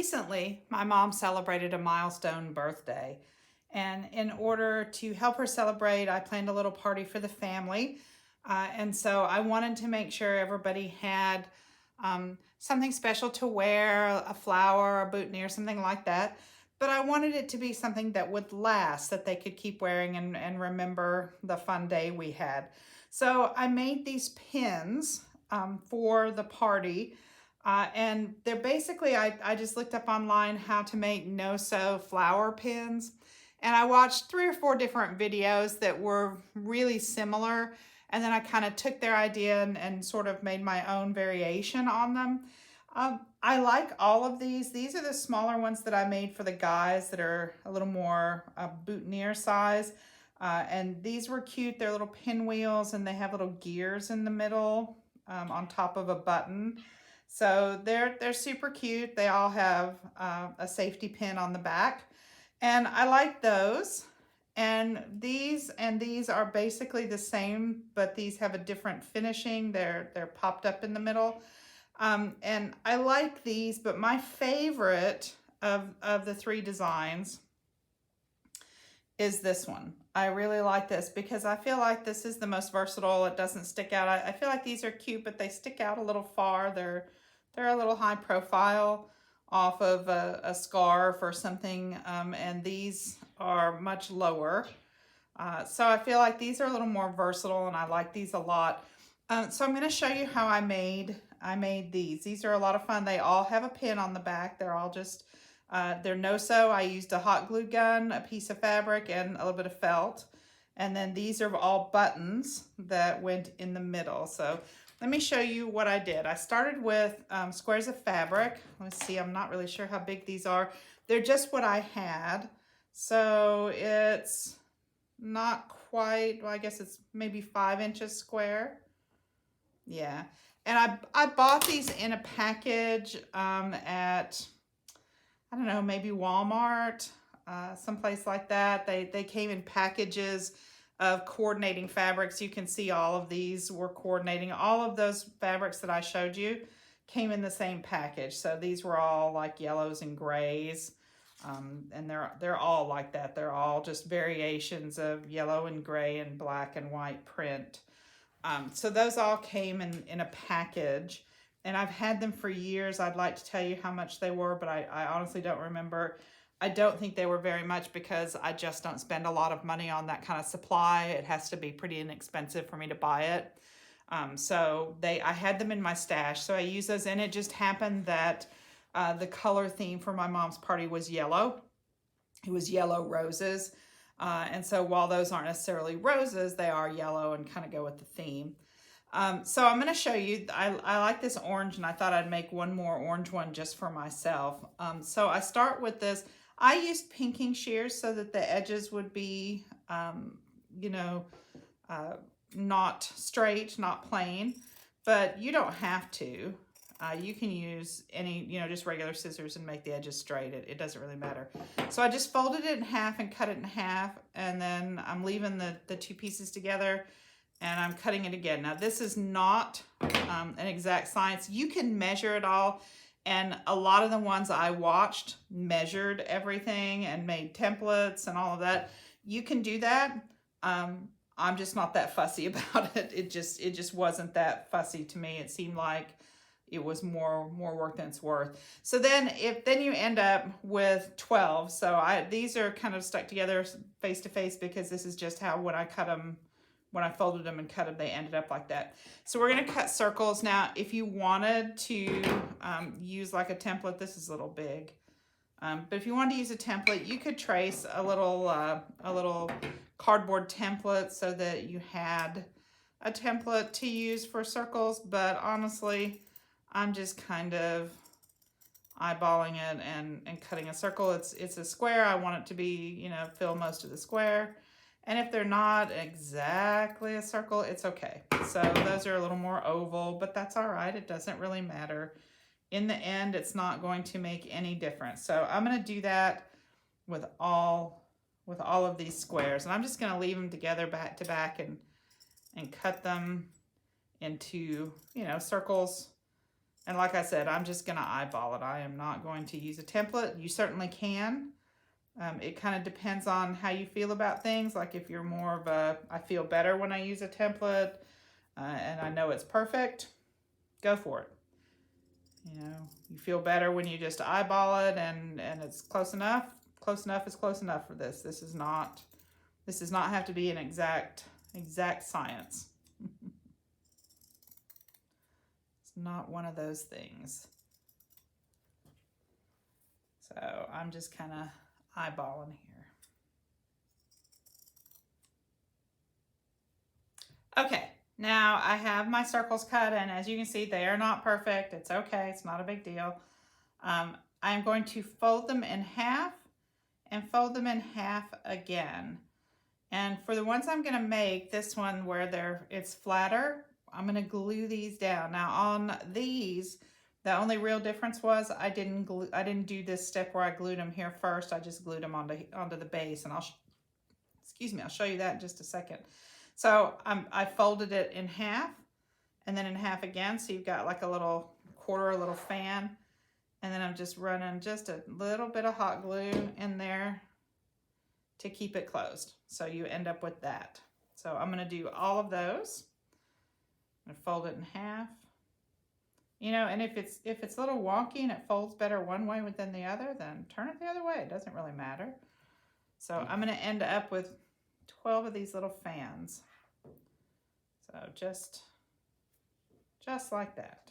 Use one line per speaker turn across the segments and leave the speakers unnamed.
recently, my mom celebrated a milestone birthday. And in order to help her celebrate, I planned a little party for the family. And so I wanted to make sure everybody had something special to wear, a flower, a boutonniere, something like that. But I wanted it to be something that would last, that they could keep wearing and remember the fun day we had. So I made these pins for the party. And they're basically, I just looked up online how to make no-sew flower pins. And I watched 3 or 4 different videos that were really similar. And then I kind of took their idea and sort of made my own variation on them. I like all of these. These are the smaller ones that I made for the guys that are a little more boutonniere size. And these were cute. They're little pinwheels and they have little gears in the middle on top of a button. So they're super cute. They all have a safety pin on the back. And I like those. And these are basically the same, but these have a different finishing. They're popped up in the middle. And I like these, but my favorite of the 3 designs is this one. I really like this because I feel like this is the most versatile. It doesn't stick out. I feel like these are cute, but they stick out a little far. They're a little high profile off of a scarf or something, and these are much lower. So I feel like these are a little more versatile, and I like these a lot. So I'm going to show you how I made these. These are a lot of fun. They all have a pin on the back. They're all just, they're no-sew. I used a hot glue gun, a piece of fabric, and a little bit of felt. And then these are all buttons that went in the middle. So let me show you what I did. I started with squares of fabric. Let's see, I'm not really sure how big these are. They're just what I had. So it's not quite, well, I guess it's maybe 5 inches square. Yeah. And I bought these in a package at, I don't know, maybe Walmart, someplace like that. They came in packages of coordinating fabrics. You can see all of these were coordinating. All of those fabrics that I showed you came in the same package. So these were all like yellows and grays. And they're all like that. They're all just variations of yellow and gray and black and white print. So those all came in a package, and I've had them for years. I'd like to tell you how much they were, but I honestly don't remember. I don't think they were very much because I just don't spend a lot of money on that kind of supply. It has to be pretty inexpensive for me to buy it. So I had them in my stash, so I used those, and it just happened that the color theme for my mom's party was yellow. It was yellow roses. And so while those aren't necessarily roses, they are yellow and kind of go with the theme. So I'm going to show you, I like this orange, and I thought I'd make one more orange one just for myself. So I start with this. I used pinking shears so that the edges would be, not straight, not plain, but you don't have to. You can use any, just regular scissors and make the edges straight. It doesn't really matter. So I just folded it in half and cut it in half, and then I'm leaving the 2 pieces together, and I'm cutting it again. Now this is not an exact science. You can measure it all, and a lot of the ones I watched measured everything and made templates and all of that. You can do that. I'm just not that fussy about it. It just wasn't that fussy to me. It seemed like it was more work than it's worth. So then you end up with 12. So these are kind of stuck together face to face because this is just how when I folded them and cut them, they ended up like that. So we're gonna cut circles. Now, if you wanted to use like a template, this is a little big. But if you wanted to use a template, you could trace a little cardboard template so that you had a template to use for circles. But honestly, I'm just kind of eyeballing it and cutting a circle. It's a square. I want it to be, fill most of the square. And if they're not exactly a circle, it's okay. So those are a little more oval, but that's all right. It doesn't really matter. In the end, it's not going to make any difference. So I'm going to do that with all of these squares. And I'm just going to leave them together back to back and cut them into, circles And like I said, I'm just going to eyeball it. I am not going to use a template. You certainly can. It kind of depends on how you feel about things. Like if you're more of a, I feel better when I use a template and I know it's perfect, go for it. You know, you feel better when you just eyeball it and it's close enough. Close enough is close enough for this. This does not have to be an exact science. It's not one of those things. So I'm just kind of eyeballing here. Okay, now I have my circles cut, and as you can see, they are not perfect. It's okay, it's not a big deal. I'm going to fold them in half and fold them in half again. And for the ones I'm going to make, this one where it's flatter, I'm going to glue these down. Now on these, the only real difference was I didn't do this step where I glued them here first. I just glued them onto the base, and I'll show you that in just a second. So I folded it in half and then in half again. So you've got like a little quarter, a little fan. And then I'm just running just a little bit of hot glue in there to keep it closed. So you end up with that. So I'm going to do all of those. I'm going to fold it in half. You know, and if it's a little wonky and it folds better one way than the other, then turn it the other way. It doesn't really matter. So I'm going to end up with 12 of these little fans. So just like that.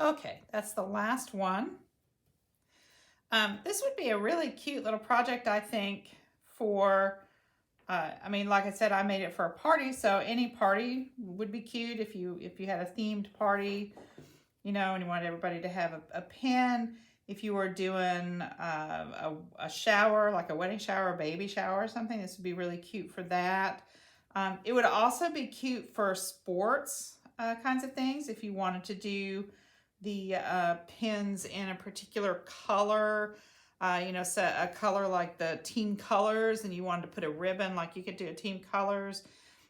Okay, that's the last one. This would be a really cute little project, I think, for, I mean, like I said, I made it for a party, so any party would be cute if you had a themed party, you know, and you wanted everybody to have a pin. If you were doing a shower, like a wedding shower, a baby shower or something, this would be really cute for that. It would also be cute for sports kinds of things if you wanted to do the pins in a particular color, you know, set a color like the team colors, and you wanted to put a ribbon, like you could do a team colors.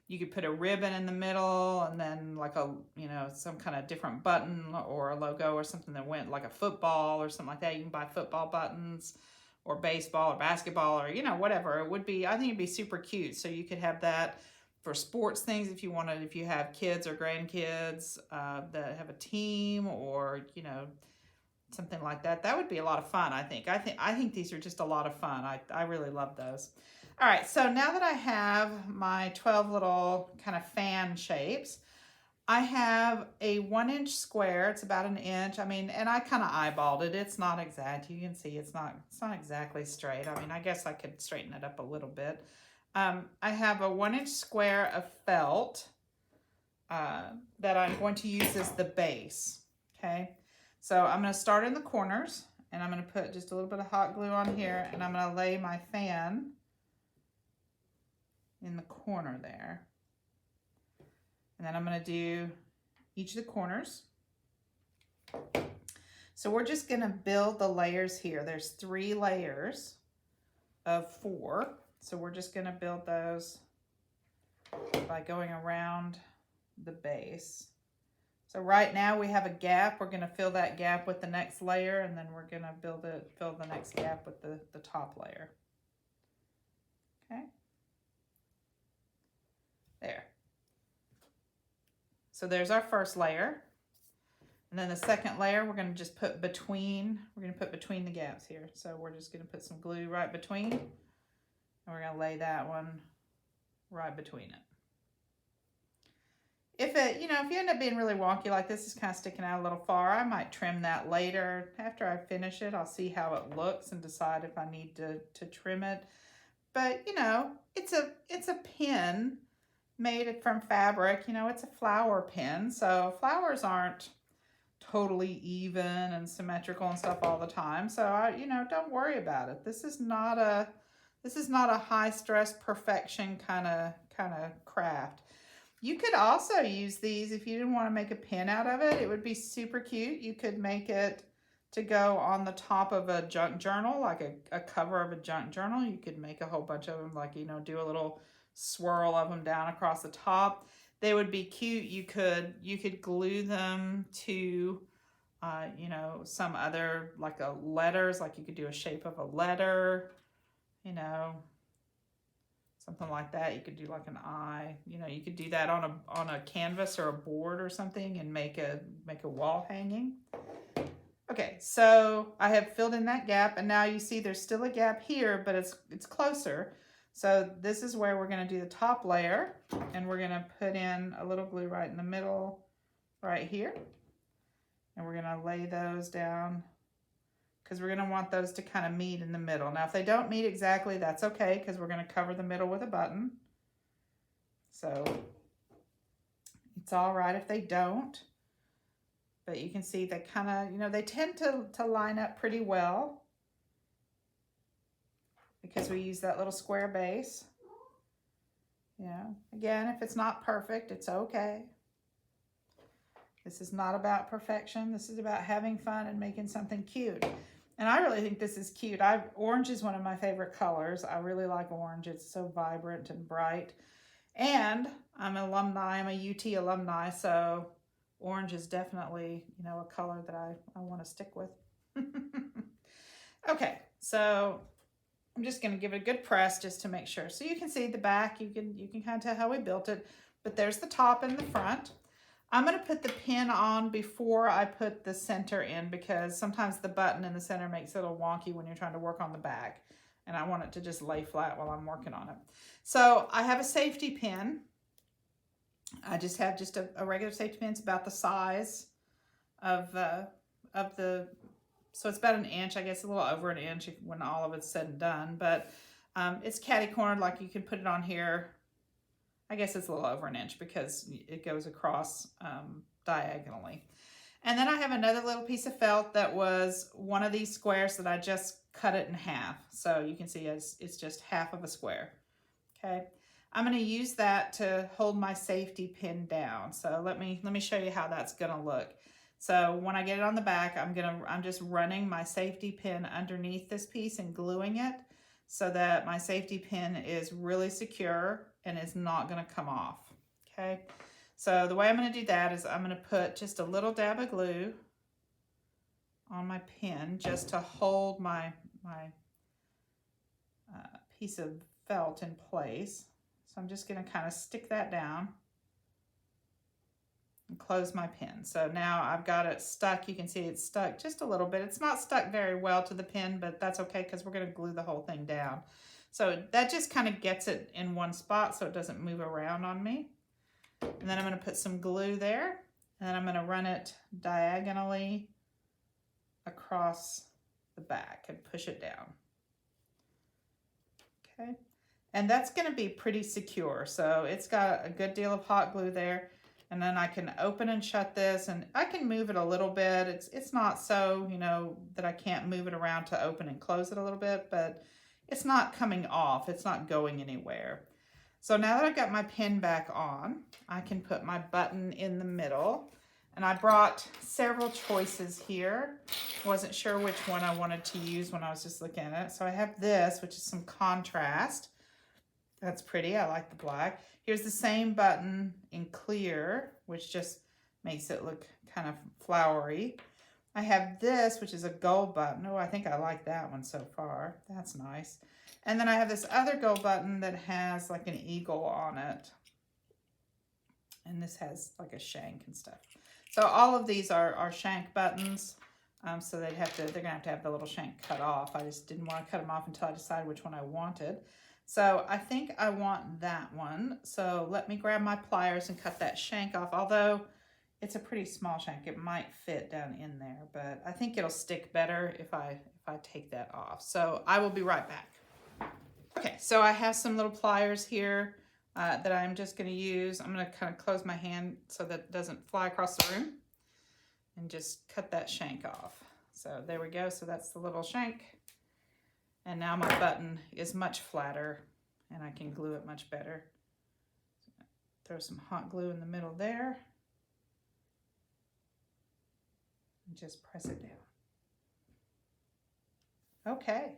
You could put a ribbon in the middle and then like a, you know, some kind of different button or a logo or something that went like a football or something like that. You can buy football buttons or baseball or basketball or, you know, whatever. It would be, I think it'd be super cute. So you could have that for sports things if you wanted, if you have kids or grandkids that have a team or, you know, something like that. That would be a lot of fun, I think. I think these are just a lot of fun. I really love those. All right, so now that I have my 12 little kind of fan shapes, I have a 1-inch square. It's about an inch. I mean, and I kind of eyeballed it. It's not exact. You can see it's not exactly straight. I mean, I guess I could straighten it up a little bit. I have a 1-inch square of felt that I'm going to use as the base. Okay, so I'm going to start in the corners, and I'm going to put just a little bit of hot glue on here, and I'm going to lay my fan in the corner there. And then I'm going to do each of the corners. So we're just going to build the layers here. There's 3 layers of 4. So we're just going to build those by going around the base. So right now we have a gap. We're going to fill that gap with the next layer, and then we're going to fill the next gap with the top layer. Okay. There. So there's our first layer. And then the second layer we're going to just put between, the gaps here. So we're just going to put some glue right between. And we're going to lay that one right between it. If it, you know, if you end up being really wonky like this, is kind of sticking out a little far, I might trim that later. After I finish it, I'll see how it looks and decide if I need to trim it. But, you know, it's a pin made from fabric. You know, it's a flower pin. So flowers aren't totally even and symmetrical and stuff all the time. So, you know, don't worry about it. This is not a high stress perfection kind of craft. You could also use these if you didn't want to make a pin out of it. It would be super cute. You could make it to go on the top of a junk journal, like a cover of a junk journal. You could make a whole bunch of them, like, you know, do a little swirl of them down across the top. They would be cute. You could glue them to, you know, some other, like a letters, like you could do a shape of a letter, you know, something like that. You could do like an eye. You know, you could do that on a canvas or a board or something and make a wall hanging. Okay, so I have filled in that gap, and now you see there's still a gap here, but it's closer. So this is where we're going to do the top layer, and we're going to put in a little glue right in the middle, right here. And we're going to lay those down because we're going to want those to kind of meet in the middle. Now, if they don't meet exactly, that's okay, because we're going to cover the middle with a button. So it's all right if they don't. But you can see they kind of, you know, they tend to line up pretty well because we use that little square base. You know, again, if it's not perfect, it's okay. This is not about perfection. This is about having fun and making something cute. And I really think this is cute. Orange is one of my favorite colors. I really like orange. It's so vibrant and bright. And I'm an alumni. I'm a UT alumni, so orange is definitely, you know, a color that I want to stick with. Okay, so I'm just going to give it a good press just to make sure. So you can see the back. You can kind of tell how we built it. But there's the top and the front. I'm going to put the pin on before I put the center in, because sometimes the button in the center makes it a little wonky when you're trying to work on the back. And I want it to just lay flat while I'm working on it. So I have a safety pin. I just have a regular safety pin. It's about the size of the, so it's about an inch, I guess a little over an inch when all of it's said and done. But it's catty-cornered, like you can put it on here. I guess it's a little over an inch because it goes across diagonally. And then I have another little piece of felt that was one of these squares that I just cut it in half. So you can see it's just half of a square. Okay. I'm going to use that to hold my safety pin down. So let me show you how that's going to look. So when I get it on the back, I'm just running my safety pin underneath this piece and gluing it so that my safety pin is really secure and is not going to come off. Okay. So the way I'm going to do that is I'm going to put just a little dab of glue on my pin just to hold my piece of felt in place. So I'm just going to kind of stick that down and close my pin. So now I've got it stuck. You can see it's stuck just a little bit. It's not stuck very well to the pin, but that's okay because we're going to glue the whole thing down. So that just kind of gets it in one spot so it doesn't move around on me. And then I'm going to put some glue there, and then I'm going to run it diagonally across the back and push it down. Okay. And that's going to be pretty secure. So it's got a good deal of hot glue there. And then I can open and shut this, and I can move it a little bit. It's not so, you know, that I can't move it around to open and close it a little bit, but it's not coming off. It's not going anywhere. So now that I've got my pin back on, I can put my button in the middle. And I brought several choices here. Wasn't sure which one I wanted to use when I was just looking at it. So I have this, which is some contrast. That's pretty. I like the black. Here's the same button in clear, which just makes it look kind of flowery. I have this, which is a gold button. Oh, I think I like that one so far. That's nice. And then I have this other gold button that has like an eagle on it. And this has like a shank and stuff. So all of these are shank buttons. So they're gonna have to have the little shank cut off. I just didn't want to cut them off until I decided which one I wanted. So I think I want that one. So let me grab my pliers and cut that shank off. Although it's a pretty small shank, it might fit down in there, but I think it'll stick better if I take that off. So I will be right back. Okay, so I have some little pliers here that I'm just going to use. I'm going to kind of close my hand so that it doesn't fly across the room and just cut that shank off. So there we go. So that's the little shank. And now my button is much flatter and I can glue it much better. Throw some hot glue in the middle there. And just press it down. Okay,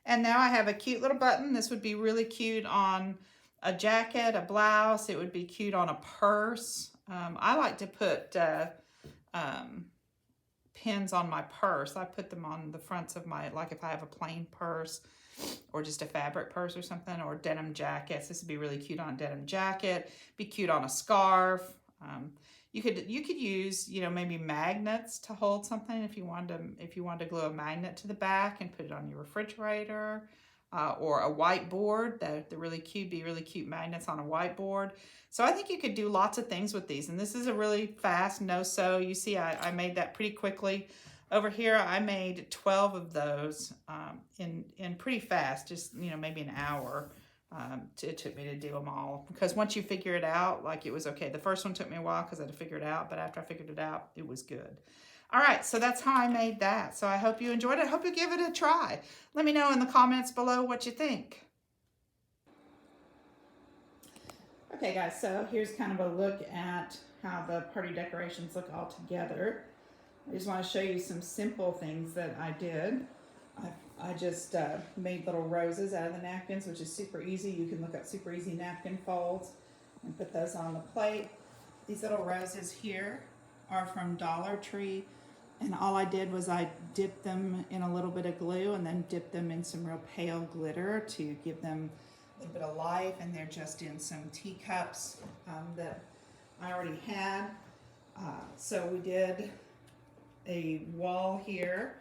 and now I have a cute little button. This would be really cute on a jacket, a blouse. It would be cute on a purse. I like to put pins on my purse. I put them on the fronts of my, like if I have a plain purse or just a fabric purse or something, or denim jackets. This would be really cute on a denim jacket. Be cute on a scarf. You could use, you know, maybe magnets to hold something if you wanted to glue a magnet to the back and put it on your refrigerator, or a whiteboard. They're really cute. Be really cute magnets on a whiteboard. So I think you could do lots of things with these. And this is a really fast no-sew. You see, I made that pretty quickly. Over here, I made 12 of those in pretty fast, just, you know, maybe an hour. It took me to do them all, because once you figure it out, like, it was okay. The first one took me a while because I had to figure it out, but after I figured it out, it was good. All right, so that's how I made that. So I hope you enjoyed it. I hope you give it a try. Let me know in the comments below what you think. Okay guys, so here's kind of a look at how the party decorations look all together. I just want to show you some simple things that I did. I just made little roses out of the napkins, which is super easy. You can look up super easy napkin folds and put those on the plate. These little roses here are from Dollar Tree, and all I did was I dipped them in a little bit of glue and then dipped them in some real pale glitter to give them a little bit of life, and they're just in some teacups that I already had. So we did a wall here,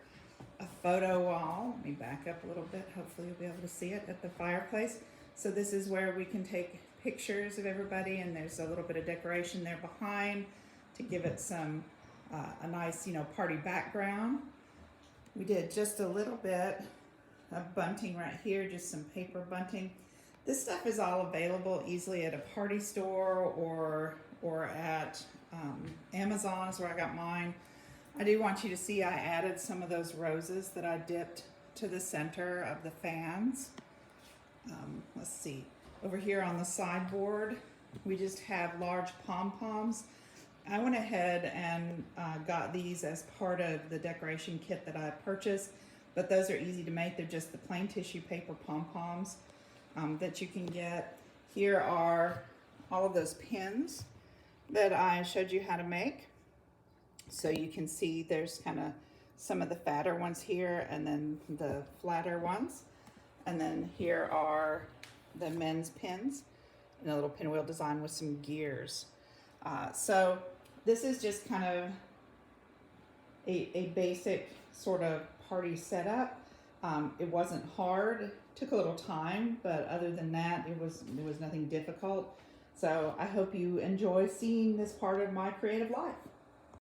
a photo wall. Let me back up a little bit. Hopefully you'll be able to see it at the fireplace. So this is where we can take pictures of everybody, and there's a little bit of decoration there behind to give it some a nice, you know, party background. We did just a little bit of bunting right here, just some paper bunting. This stuff is all available easily at a party store or at Amazon is where I got mine. I do want you to see I added some of those roses that I dipped to the center of the fans. Let's see, over here on the sideboard, we just have large pom-poms. I went ahead and got these as part of the decoration kit that I purchased, but those are easy to make. They're just the plain tissue paper pom-poms that you can get. Here are all of those pins that I showed you how to make. So you can see there's kind of some of the fatter ones here and then the flatter ones. And then here are the men's pins and a little pinwheel design with some gears. So this is just kind of a basic sort of party setup. It wasn't hard, it took a little time, but other than that, there was nothing difficult. So I hope you enjoy seeing this part of my creative life.